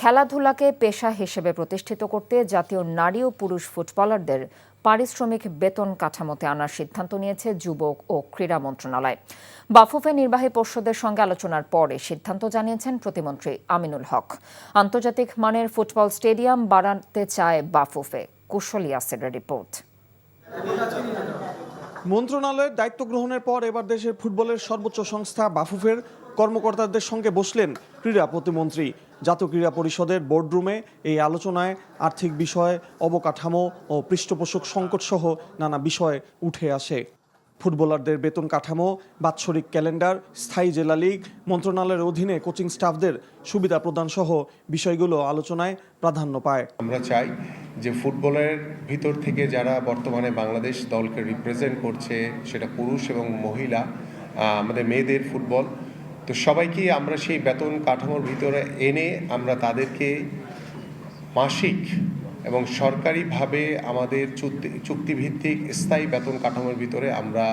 খেলাধুলাকে পেশা হিসেবে প্রতিষ্ঠিত করতে জাতীয় নারী ও পুরুষ ফুটবলারদের পারিশ্রমিক বেতন কাঠামোতে আনার সিদ্ধান্ত নিয়েছে যুবক ও ক্রীড়া মন্ত্রণালয়। বাফুফে নির্বাহী পর্ষদের সঙ্গে আলোচনার পরে সিদ্ধান্ত জানিয়েছেন প্রতিমন্ত্রী আমিনুল হক। আন্তর্জাতিক মানের ফুটবল স্টেডিয়াম বাড়াতে চায় বাফুফে। কুশল ইয়াসিরের রিপোর্ট। মন্ত্রণালয়ের দায়িত্ব গ্রহণের পর এবার দেশের ফুটবলের সর্বোচ্চ সংস্থা বাফুফের কর্মকর্তাদের সঙ্গে বসলেন ক্রীড়া প্রতিমন্ত্রী। জাতীয় ক্রীড়া পরিষদের বোর্ডরুমে এই আলোচনায় আর্থিক বিষয়, অবকাঠামো ও পৃষ্ঠপোষক সংকট সহ নানা বিষয় উঠে আসে। ফুটবলারদের বেতন কাঠামো, বাৎসরিক ক্যালেন্ডার, স্থায়ী জেলা লীগ, মন্ত্রণালয়ের অধীনে কোচিং স্টাফদের সুবিধা প্রদান সহ বিষয়গুলো আলোচনায় প্রাধান্য পায়। আমরা চাই যে ফুটবলের ভিতর থেকে যারা বর্তমানে বাংলাদেশ দলকে রিপ্রেজেন্ট করছে, সেটা পুরুষ এবং মহিলা, আমাদের মেয়েদের ফুটবল, তো সবাইকে আমরা সেই বেতন কাঠামোর ভিতরে এনে আমরা তাদেরকে মাসিক এবং সরকারিভাবে আমাদের চুক্তিভিত্তিক স্থায়ী বেতন কাঠামোর ভিতরে আমরা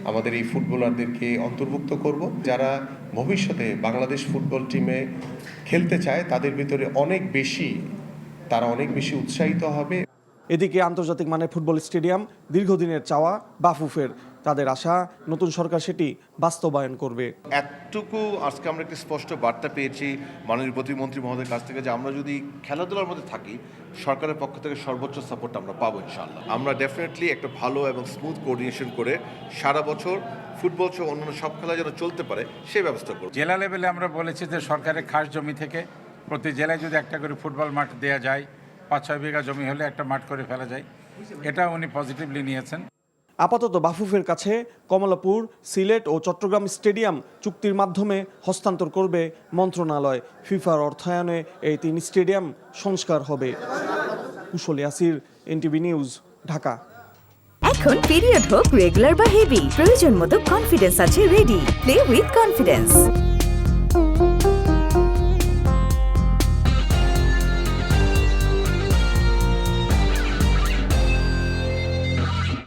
আমাদের এই ফুটবলারদেরকে অন্তর্ভুক্ত করব। যারা ভবিষ্যতে বাংলাদেশ ফুটবল টিমে খেলতে চায় তাদের ভিতরে তারা অনেক বেশি উৎসাহিত হবে। এদিকে আন্তর্জাতিক মানের ফুটবল স্টেডিয়াম দীর্ঘদিনের চাওয়া বাফুফের। তাদের আশা নতুন সরকার সেটি বাস্তবায়ন করবে। এতটুকু আজকে আমরা একটি স্পষ্ট বার্তা পেয়েছি মাননীয় প্রতিমন্ত্রী মহোদয়ের কাছ থেকে যে আমরা যদি খেলাধুলার মধ্যে থাকি, সরকারের পক্ষ থেকে সর্বোচ্চ সাপোর্ট আমরা পাবো ইনশাআল্লাহ। আমরা ডেফিনেটলি একটা ভালো এবং স্মুথ কোঅর্ডিনেশন করে সারা বছর ফুটবল সহ অন্যান্য সব খেলা যেন চলতে পারে সেই ব্যবস্থা করব। জেলা লেভেলে আমরা বলেছি যে সরকারের খাস জমি থেকে প্রতি জেলায় যদি একটা করে ফুটবল মাঠ দেওয়া যায়, 5-6 বিঘা জমি হলে একটা মাঠ করে ফেলা যায়, এটা উনি পজিটিভলি নিয়েছেন। আপাতত বাফুফের কাছে কমলাপুর, সিলেট ও চট্টগ্রাম স্টেডিয়াম চুক্তির মাধ্যমে হস্তান্তর করবে মন্ত্রণালয়। ফিফার অর্থায়নে এই 3 স্টেডিয়াম সংস্কার হবে। কুশল ইয়াসির, এনটিভি নিউজ, ঢাকা। এখন পিরিয়ড হোক রেগুলার বা হেভি, প্রয়োজন মতো কনফিডেন্স আছে রেডি। Play with confidence.